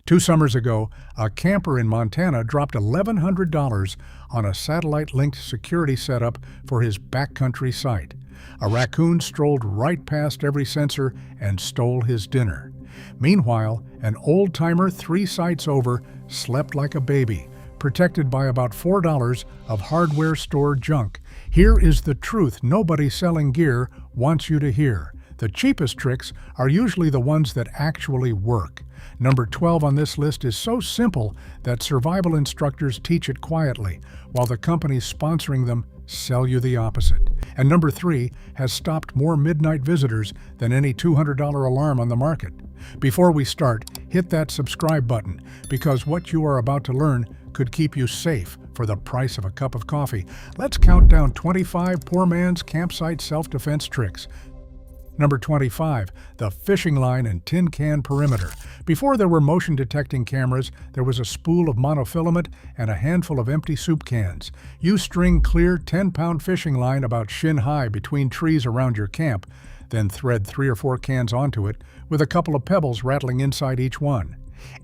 2 summers ago, a camper in Montana dropped $1,100 on a satellite-linked security setup for his backcountry site. A raccoon strolled right past every sensor and stole his dinner. Meanwhile, an old-timer 3 sites over slept like a baby, protected by about $4 of hardware store junk. Here is the truth nobody selling gear wants you to hear. The cheapest tricks are usually the ones that actually work. Number 12 on this list is so simple that survival instructors teach it quietly, while the companies sponsoring them sell you the opposite. And number 3 has stopped more midnight visitors than any $200 alarm on the market. Before we start, hit that subscribe button, because what you are about to learn could keep you safe for the price of a cup of coffee. Let's count down 25 poor man's campsite self-defense tricks. Number 25, the fishing line and tin can perimeter. Before there were motion detecting cameras, there was a spool of monofilament and a handful of empty soup cans. You string clear 10-pound fishing line about shin-high between trees around your camp, then thread 3 or 4 cans onto it with a couple of pebbles rattling inside each one.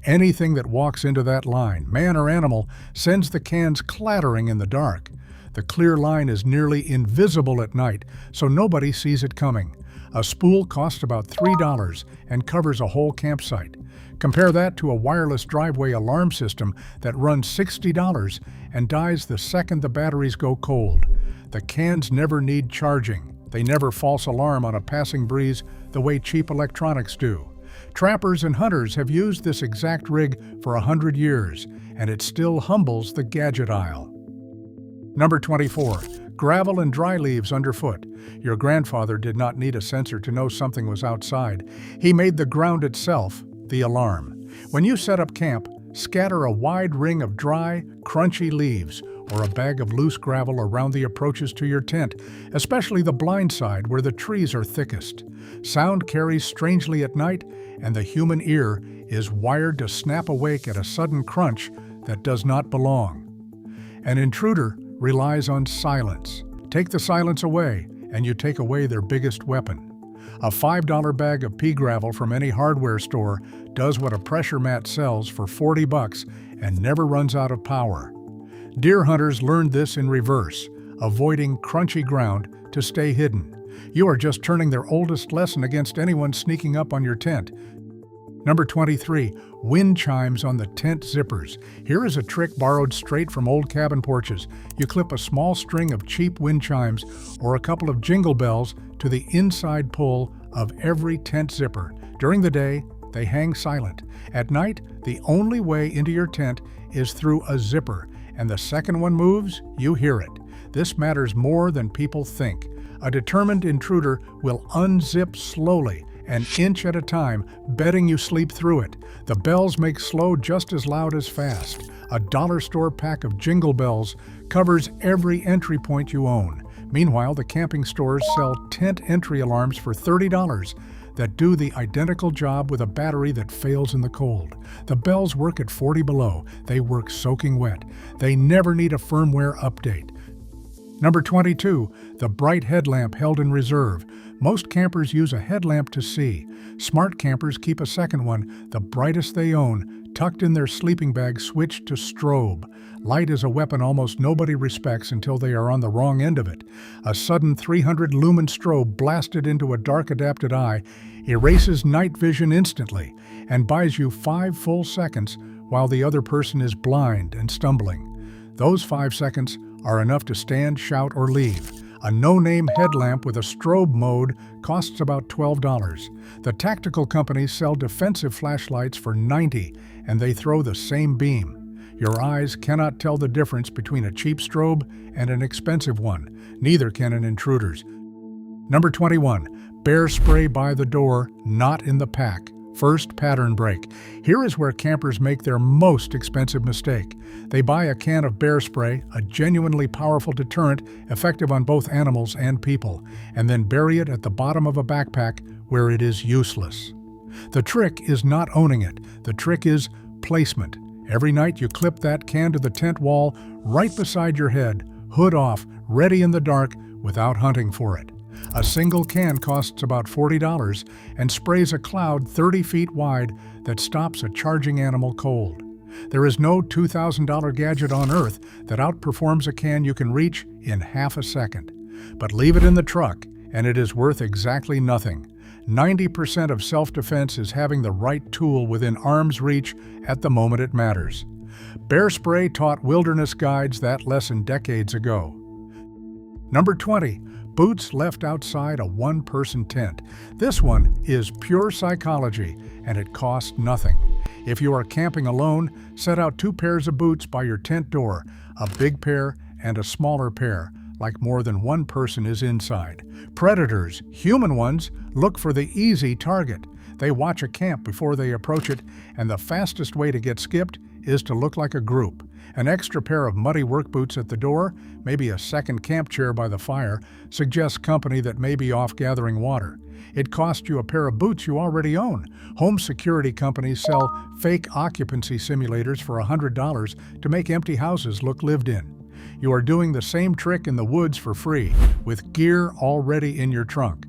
Anything that walks into that line, man or animal, sends the cans clattering in the dark. The clear line is nearly invisible at night, so nobody sees it coming. A spool costs about $3 and covers a whole campsite. Compare that to a wireless driveway alarm system that runs $60 and dies the second the batteries go cold. The cans never need charging. They never false alarm on a passing breeze the way cheap electronics do. Trappers and hunters have used this exact rig for 100 years, and it still humbles the gadget aisle. Number 24. Gravel and dry leaves underfoot. Your grandfather did not need a sensor to know something was outside. He made the ground itself the alarm. When you set up camp, scatter a wide ring of dry, crunchy leaves or a bag of loose gravel around the approaches to your tent, especially the blind side where the trees are thickest. Sound carries strangely at night, and the human ear is wired to snap awake at a sudden crunch that does not belong. An intruder relies on silence. Take the silence away, and you take away their biggest weapon. A $5 bag of pea gravel from any hardware store does what a pressure mat sells for $40 and never runs out of power. Deer hunters learned this in reverse, avoiding crunchy ground to stay hidden. You are just turning their oldest lesson against anyone sneaking up on your tent. Number 23, wind chimes on the tent zippers. Here is a trick borrowed straight from old cabin porches. You clip a small string of cheap wind chimes or a couple of jingle bells to the inside pull of every tent zipper. During the day, they hang silent. At night, the only way into your tent is through a zipper, and the second one moves, you hear it. This matters more than people think. A determined intruder will unzip slowly, an inch at a time, betting you sleep through it. The bells make slow just as loud as fast. A dollar store pack of jingle bells covers every entry point you own. Meanwhile, the camping stores sell tent entry alarms for $30 that do the identical job with a battery that fails in the cold. The bells work at 40 below. They work soaking wet. They never need a firmware update. Number 22, the bright headlamp held in reserve. Most campers use a headlamp to see. Smart campers keep a second one, the brightest they own, tucked in their sleeping bag switched to strobe. Light is a weapon almost nobody respects until they are on the wrong end of it. A sudden 300 lumen strobe blasted into a dark adapted eye erases night vision instantly and buys you 5 full seconds while the other person is blind and stumbling. Those 5 seconds are enough to stand, shout, or leave. A no-name headlamp with a strobe mode costs about $12. The tactical companies sell defensive flashlights for $90, and they throw the same beam. Your eyes cannot tell the difference between a cheap strobe and an expensive one. Neither can an intruder's. Number 21, bear spray by the door, not in the pack. First pattern break. Here is where campers make their most expensive mistake. They buy a can of bear spray, a genuinely powerful deterrent, effective on both animals and people, and then bury it at the bottom of a backpack where it is useless. The trick is not owning it. The trick is placement. Every night you clip that can to the tent wall right beside your head, hood off, ready in the dark, without hunting for it. A single can costs about $40 and sprays a cloud 30 feet wide that stops a charging animal cold. There is no $2,000 gadget on Earth that outperforms a can you can reach in half a second. But leave it in the truck, and it is worth exactly nothing. 90% of self-defense is having the right tool within arm's reach at the moment it matters. Bear spray taught wilderness guides that lesson decades ago. Number 20. Boots left outside a one-person tent. This one is pure psychology, and it costs nothing. If you are camping alone, set out 2 pairs of boots by your tent door, a big pair and a smaller pair, like more than one person is inside. Predators, human ones, look for the easy target. They watch a camp before they approach it, and the fastest way to get skipped is to look like a group. An extra pair of muddy work boots at the door, maybe a second camp chair by the fire, suggests company that may be off gathering water. It costs you a pair of boots you already own. Home security companies sell fake occupancy simulators for $100 to make empty houses look lived in. You are doing the same trick in the woods for free, with gear already in your trunk.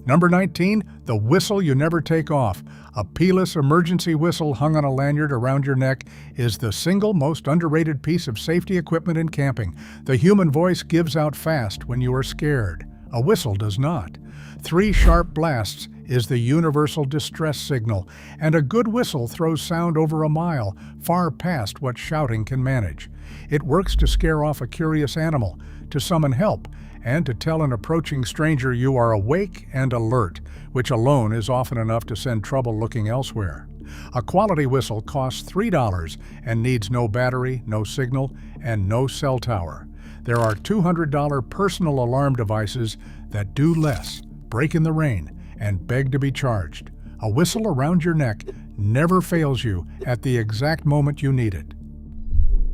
Number 19, the whistle you never take off. A peerless emergency whistle hung on a lanyard around your neck is the single most underrated piece of safety equipment in camping. The human voice gives out fast when you are scared. A whistle does not. 3 sharp blasts is the universal distress signal, and a good whistle throws sound over a mile, far past what shouting can manage. It works to scare off a curious animal, to summon help, and to tell an approaching stranger you are awake and alert, which alone is often enough to send trouble looking elsewhere. A quality whistle costs $3 and needs no battery, no signal, and no cell tower. There are $200 personal alarm devices that do less, break in the rain, and beg to be charged. A whistle around your neck never fails you at the exact moment you need it.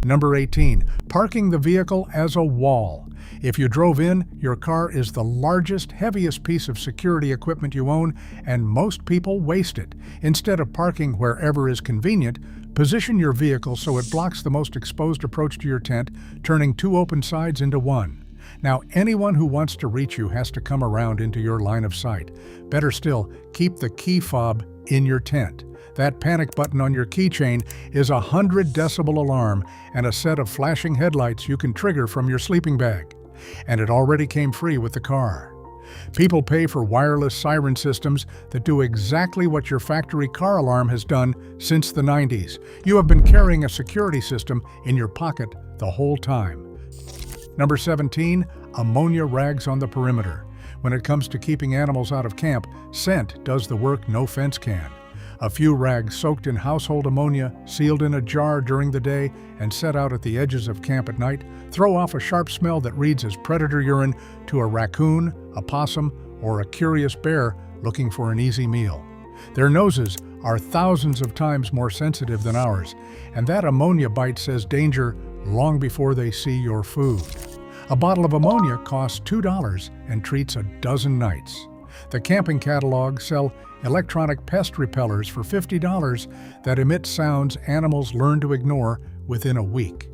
Number 18, parking the vehicle as a wall. If you drove in, your car is the largest, heaviest piece of security equipment you own, and most people waste it. Instead of parking wherever is convenient, position your vehicle so it blocks the most exposed approach to your tent, turning 2 open sides into one. Now, anyone who wants to reach you has to come around into your line of sight. Better still, keep the key fob in your tent. That panic button on your keychain is a 100-decibel alarm and a set of flashing headlights you can trigger from your sleeping bag. And it already came free with the car. People pay for wireless siren systems that do exactly what your factory car alarm has done since the 90s. You have been carrying a security system in your pocket the whole time. Number 17, ammonia rags on the perimeter. When it comes to keeping animals out of camp, scent does the work no fence can. A few rags soaked in household ammonia, sealed in a jar during the day, and set out at the edges of camp at night, throw off a sharp smell that reads as predator urine to a raccoon, a possum, or a curious bear looking for an easy meal. Their noses are thousands of times more sensitive than ours, and that ammonia bite says danger long before they see your food. A bottle of ammonia costs $2 and treats a dozen nights. The camping catalogs sell electronic pest repellers for $50 that emit sounds animals learn to ignore within a week.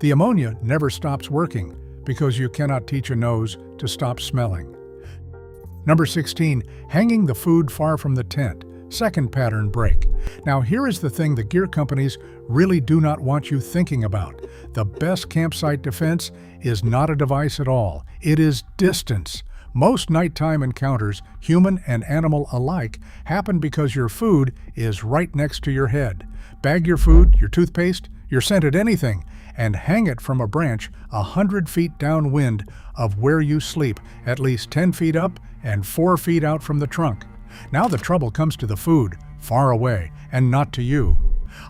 The ammonia never stops working because you cannot teach a nose to stop smelling. Number 16, hanging the food far from the tent. Second pattern break. Now here is the thing the gear companies really do not want you thinking about. The best campsite defense is not a device at all. It is distance. Most nighttime encounters, human and animal alike, happen because your food is right next to your head. Bag your food, your toothpaste, your scented anything, and hang it from a branch 100 feet downwind of where you sleep, at least 10 feet up and 4 feet out from the trunk. Now the trouble comes to the food, far away, and not to you.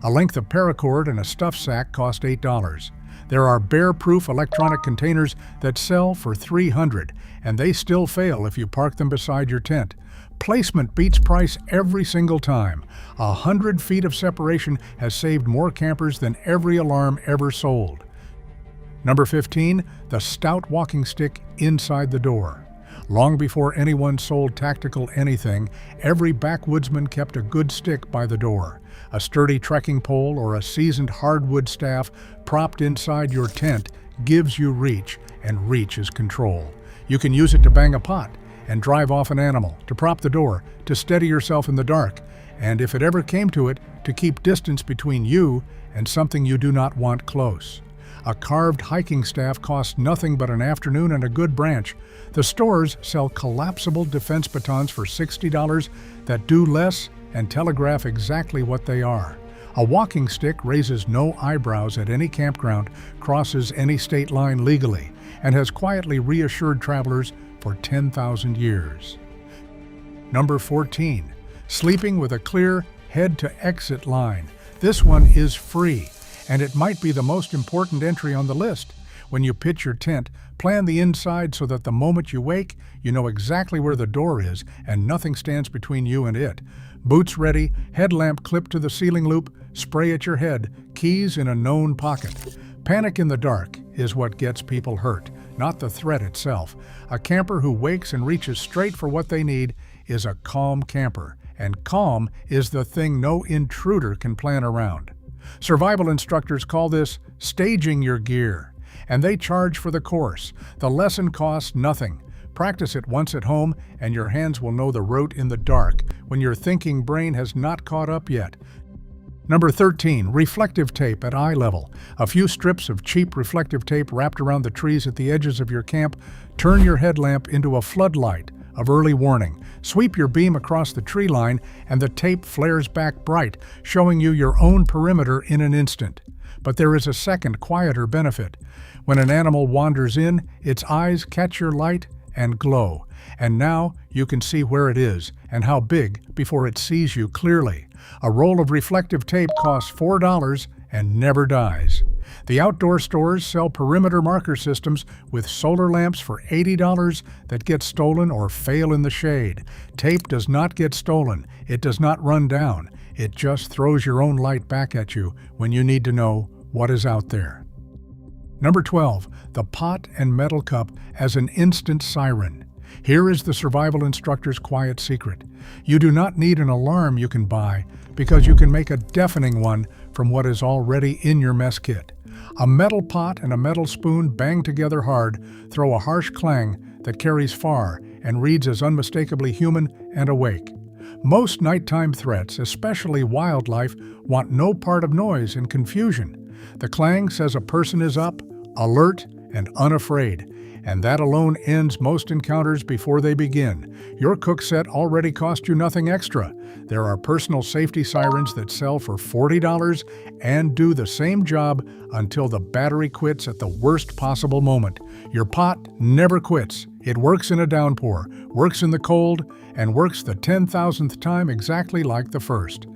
A length of paracord and a stuff sack cost $8. There are bear-proof electronic containers that sell for $300, and they still fail if you park them beside your tent. Placement beats price every single time. 100 feet of separation has saved more campers than every alarm ever sold. Number 15, the stout walking stick inside the door. Long before anyone sold tactical anything, every backwoodsman kept a good stick by the door. A sturdy trekking pole or a seasoned hardwood staff propped inside your tent gives you reach, and reach is control. You can use it to bang a pot and drive off an animal, to prop the door, to steady yourself in the dark, and if it ever came to it, to keep distance between you and something you do not want close. A carved hiking staff costs nothing but an afternoon and a good branch. The stores sell collapsible defense batons for $60 that do less and telegraph exactly what they are. A walking stick raises no eyebrows at any campground, crosses any state line legally, and has quietly reassured travelers for 10,000 years. Number 14. Sleeping with a clear head-to-exit line. This one is free, and it might be the most important entry on the list. When you pitch your tent, plan the inside so that the moment you wake, you know exactly where the door is and nothing stands between you and it. Boots ready, headlamp clipped to the ceiling loop, spray at your head, keys in a known pocket. Panic in the dark is what gets people hurt, not the threat itself. A camper who wakes and reaches straight for what they need is a calm camper, and calm is the thing no intruder can plan around. Survival instructors call this staging your gear, and they charge for the course. The lesson costs nothing. Practice it once at home, and your hands will know the route in the dark when your thinking brain has not caught up yet. Number 13. Reflective tape at eye level. A few strips of cheap reflective tape wrapped around the trees at the edges of your camp turn your headlamp into a floodlight of early warning. Sweep your beam across the tree line, and the tape flares back bright, showing you your own perimeter in an instant. But there is a second, quieter benefit. When an animal wanders in, its eyes catch your light and glow, and now you can see where it is and how big before it sees you clearly. A roll of reflective tape costs $4 and never dies. The outdoor stores sell perimeter marker systems with solar lamps for $80 that get stolen or fail in the shade. Tape does not get stolen. It does not run down. It just throws your own light back at you when you need to know what is out there. Number 12. The pot and metal cup as an instant siren. Here is the survival instructor's quiet secret. You do not need an alarm you can buy, because you can make a deafening one from what is already in your mess kit. A metal pot and a metal spoon banged together hard throw a harsh clang that carries far and reads as unmistakably human and awake. Most nighttime threats, especially wildlife, want no part of noise and confusion. The clang says a person is up, alert, and unafraid, and that alone ends most encounters before they begin. Your cook set already cost you nothing extra. There are personal safety sirens that sell for $40 and do the same job until the battery quits at the worst possible moment. Your pot never quits. It works in a downpour, works in the cold, and works the 10,000th time exactly like the first.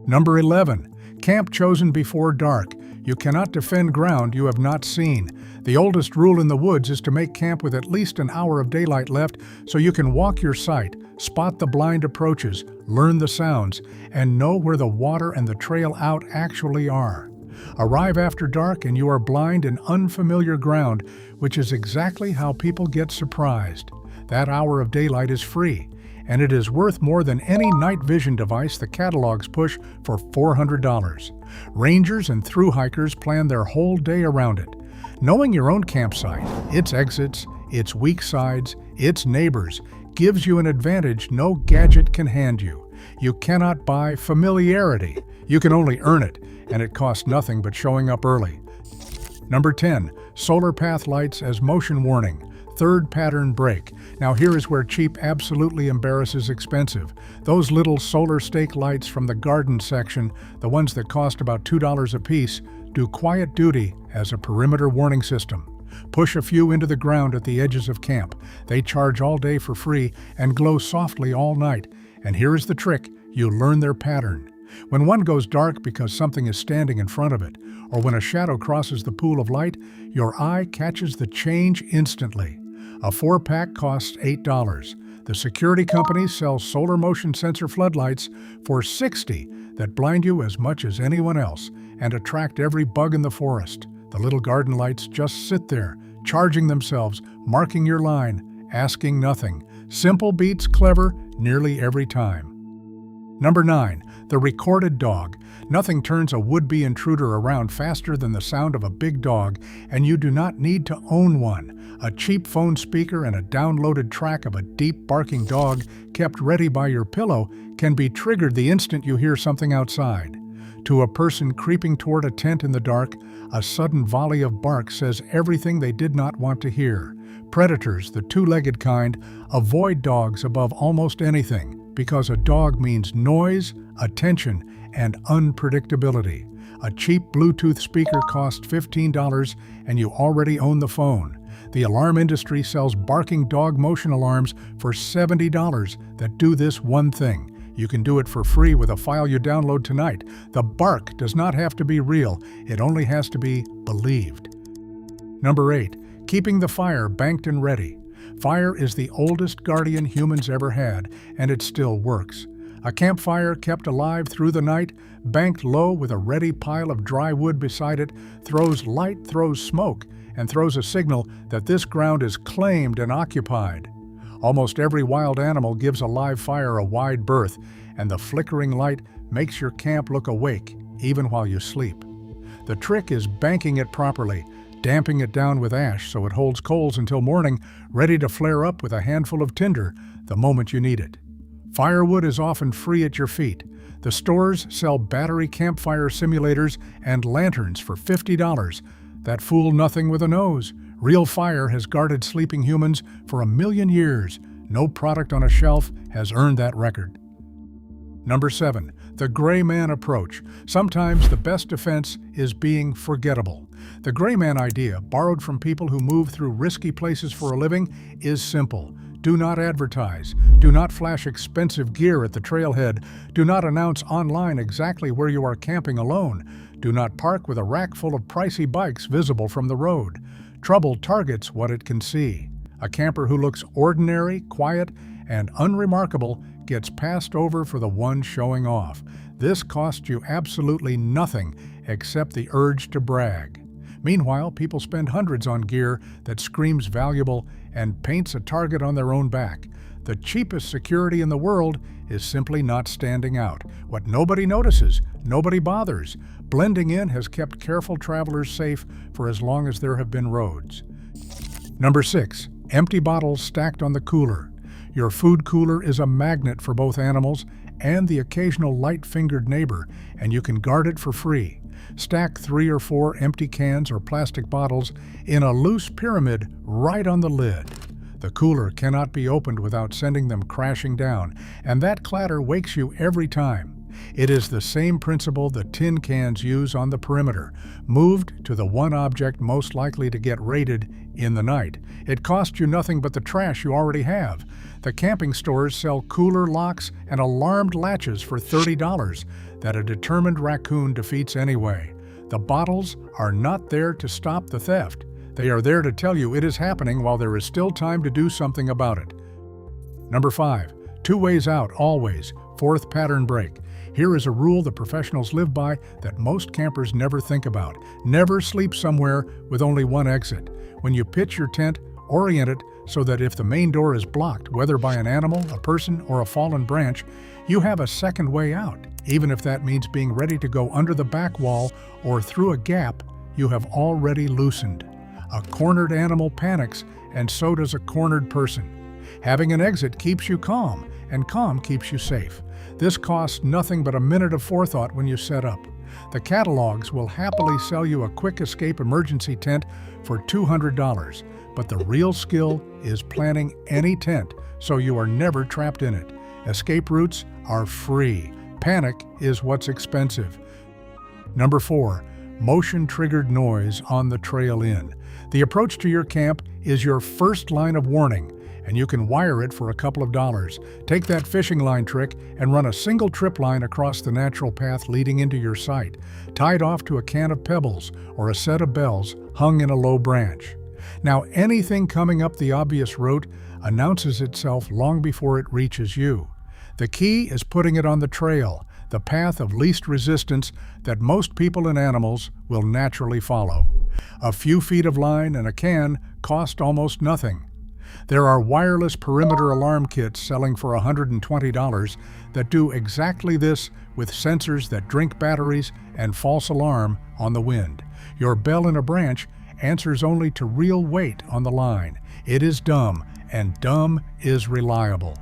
Number 11. Camp chosen before dark. You cannot defend ground you have not seen. The oldest rule in the woods is to make camp with at least an hour of daylight left so you can walk your site, spot the blind approaches, learn the sounds, and know where the water and the trail out actually are. Arrive after dark and you are blind in unfamiliar ground, which is exactly how people get surprised. That hour of daylight is free, and it is worth more than any night vision device the catalogs push for $400. Rangers and thru-hikers plan their whole day around it. Knowing your own campsite, its exits, its weak sides, its neighbors, gives you an advantage no gadget can hand you. You cannot buy familiarity. You can only earn it, and it costs nothing but showing up early. Number 10. Solar path lights as motion warning. Third pattern break. Now here is where cheap absolutely embarrasses expensive. Those little solar stake lights from the garden section, the ones that cost about $2 a piece, do quiet duty as a perimeter warning system. Push a few into the ground at the edges of camp. They charge all day for free and glow softly all night. And here is the trick, you learn their pattern. When one goes dark because something is standing in front of it, or when a shadow crosses the pool of light, your eye catches the change instantly. A 4-pack costs $8. The security companies sell solar motion sensor floodlights for $60 that blind you as much as anyone else and attract every bug in the forest. The little garden lights just sit there, charging themselves, marking your line, asking nothing. Simple beats clever nearly every time. Number 9. The recorded dog. Nothing turns a would-be intruder around faster than the sound of a big dog, and you do not need to own one. A cheap phone speaker and a downloaded track of a deep barking dog kept ready by your pillow can be triggered the instant you hear something outside. To a person creeping toward a tent in the dark, a sudden volley of bark says everything they did not want to hear. Predators, the two-legged kind, avoid dogs above almost anything because a dog means noise, attention, and unpredictability. A cheap Bluetooth speaker costs $15 and you already own the phone. The alarm industry sells barking dog motion alarms for $70 that do this one thing. You can do it for free with a file you download tonight. The bark does not have to be real, it only has to be believed. Number 8. Keeping the fire banked and ready. Fire is the oldest guardian humans ever had, and it still works. A campfire kept alive through the night, banked low with a ready pile of dry wood beside it, throws light, throws smoke, and throws a signal that this ground is claimed and occupied. Almost every wild animal gives a live fire a wide berth, and the flickering light makes your camp look awake, even while you sleep. The trick is banking it properly, damping it down with ash so it holds coals until morning, ready to flare up with a handful of tinder the moment you need it. Firewood is often free at your feet. The stores sell battery campfire simulators and lanterns for $50 that fool nothing with a nose. Real fire has guarded sleeping humans for 1,000,000 years. No product on a shelf has earned that record. Number 7. The gray man approach. Sometimes the best defense is being forgettable. The gray man idea, borrowed from people who move through risky places for a living, is simple. Do not advertise. Do not flash expensive gear at the trailhead. Do not announce online exactly where you are camping alone. Do not park with a rack full of pricey bikes visible from the road. Trouble targets what it can see. A camper who looks ordinary, quiet, and unremarkable gets passed over for the one showing off. This costs you absolutely nothing except the urge to brag. Meanwhile, people spend hundreds on gear that screams valuable and paints a target on their own back. The cheapest security in the world is simply not standing out. What nobody notices, nobody bothers. Blending in has kept careful travelers safe for as long as there have been roads. Number 6. Empty bottles stacked on the cooler. Your food cooler is a magnet for both animals and the occasional light-fingered neighbor, and you can guard it for free. Stack 3 or 4 empty cans or plastic bottles in a loose pyramid right on the lid. The cooler cannot be opened without sending them crashing down, and that clatter wakes you every time. It is the same principle the tin cans use on the perimeter, moved to the one object most likely to get raided in the night. It costs you nothing but the trash you already have. The camping stores sell cooler locks and alarmed latches for $30 that a determined raccoon defeats anyway. The bottles are not there to stop the theft. They are there to tell you it is happening while there is still time to do something about it. Number 5. 2 ways out, always. 4th pattern break. Here is a rule the professionals live by that most campers never think about. Never sleep somewhere with only one exit. When you pitch your tent, orient it so that if the main door is blocked, whether by an animal, a person, or a fallen branch, you have a second way out. Even if that means being ready to go under the back wall or through a gap you have already loosened. A cornered animal panics, and so does a cornered person. Having an exit keeps you calm, and calm keeps you safe. This costs nothing but a minute of forethought when you set up. The catalogs will happily sell you a quick escape emergency tent for $200, but the real skill is planning any tent so you are never trapped in it. Escape routes are free. Panic is what's expensive. Number 4. Motion-triggered noise on the trail in. The approach to your camp is your first line of warning, and you can wire it for a couple of dollars. Take that fishing line trick and run a single trip line across the natural path leading into your site, tied off to a can of pebbles or a set of bells hung in a low branch. Now, anything coming up the obvious route announces itself long before it reaches you. The key is putting it on the trail, the path of least resistance that most people and animals will naturally follow. A few feet of line and a can cost almost nothing. There are wireless perimeter alarm kits selling for $120 that do exactly this with sensors that drink batteries and false alarm on the wind. Your bell in a branch answers only to real weight on the line. It is dumb, and dumb is reliable.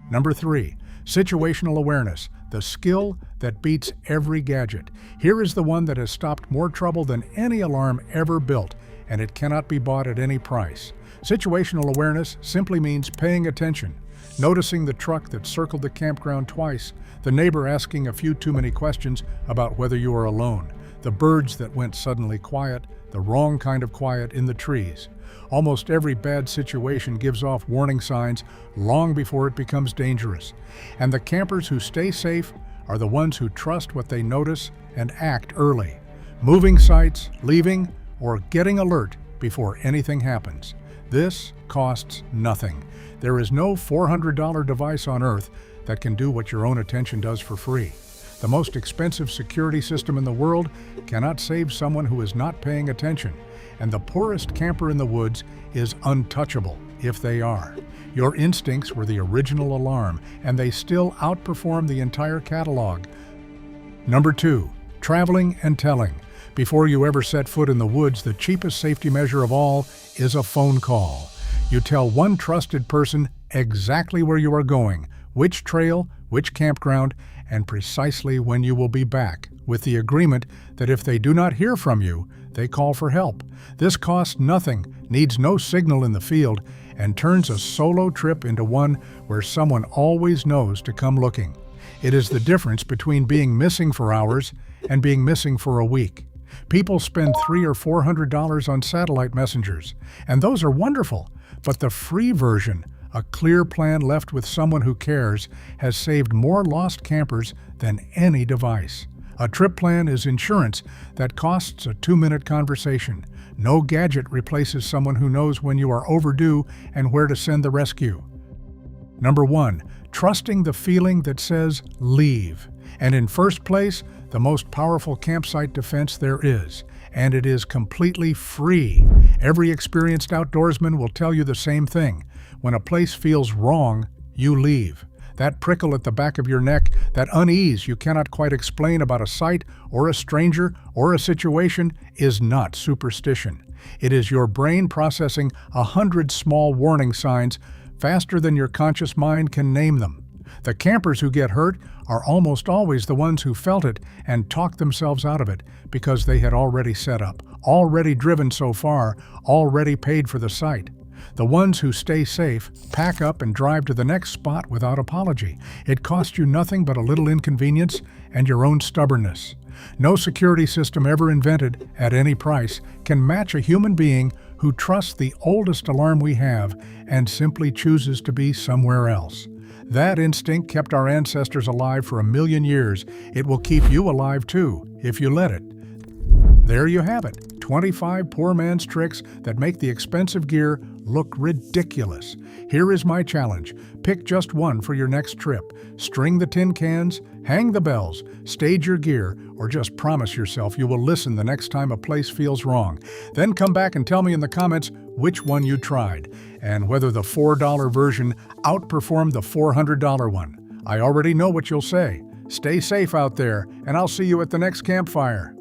Number 3, situational awareness, the skill that beats every gadget. Here is the one that has stopped more trouble than any alarm ever built, and it cannot be bought at any price. Situational awareness simply means paying attention, noticing the truck that circled the campground twice, the neighbor asking a few too many questions about whether you are alone, the birds that went suddenly quiet, the wrong kind of quiet in the trees. Almost every bad situation gives off warning signs long before it becomes dangerous. And the campers who stay safe are the ones who trust what they notice and act early, moving sites, leaving, or getting alert before anything happens. This costs nothing. There is no $400 device on earth that can do what your own attention does for free. The most expensive security system in the world cannot save someone who is not paying attention, and the poorest camper in the woods is untouchable if they are. Your instincts were the original alarm, and they still outperform the entire catalog. Number 2, traveling and telling. Before you ever set foot in the woods, the cheapest safety measure of all is a phone call. You tell one trusted person exactly where you are going, which trail, which campground, and precisely when you will be back, with the agreement that if they do not hear from you, they call for help. This costs nothing, needs no signal in the field, and turns a solo trip into one where someone always knows to come looking. It is the difference between being missing for hours and being missing for a week. People spend $300 or $400 on satellite messengers, and those are wonderful, but the free version, a clear plan left with someone who cares, has saved more lost campers than any device. A trip plan is insurance that costs a 2-minute conversation. No gadget replaces someone who knows when you are overdue and where to send the rescue. Number 1, trusting the feeling that says leave. And in first place, the most powerful campsite defense there is, and it is completely free. Every experienced outdoorsman will tell you the same thing. When a place feels wrong, you leave. That prickle at the back of your neck, that unease you cannot quite explain about a site or a stranger or a situation is not superstition. It is your brain processing 100 small warning signs faster than your conscious mind can name them. The campers who get hurt are almost always the ones who felt it and talked themselves out of it because they had already set up, already driven so far, already paid for the site. The ones who stay safe pack up and drive to the next spot without apology. It costs you nothing but a little inconvenience and your own stubbornness. No security system ever invented at any price can match a human being who trusts the oldest alarm we have and simply chooses to be somewhere else. That instinct kept our ancestors alive for 1,000,000 years. It will keep you alive too, if you let it. There you have it, 25 poor man's tricks that make the expensive gear look ridiculous. Here is my challenge. Pick just one for your next trip. String the tin cans, hang the bells, stage your gear, or just promise yourself you will listen the next time a place feels wrong. Then come back and tell me in the comments which one you tried, and whether the $4 version outperformed the $400 one. I already know what you'll say. Stay safe out there, and I'll see you at the next campfire.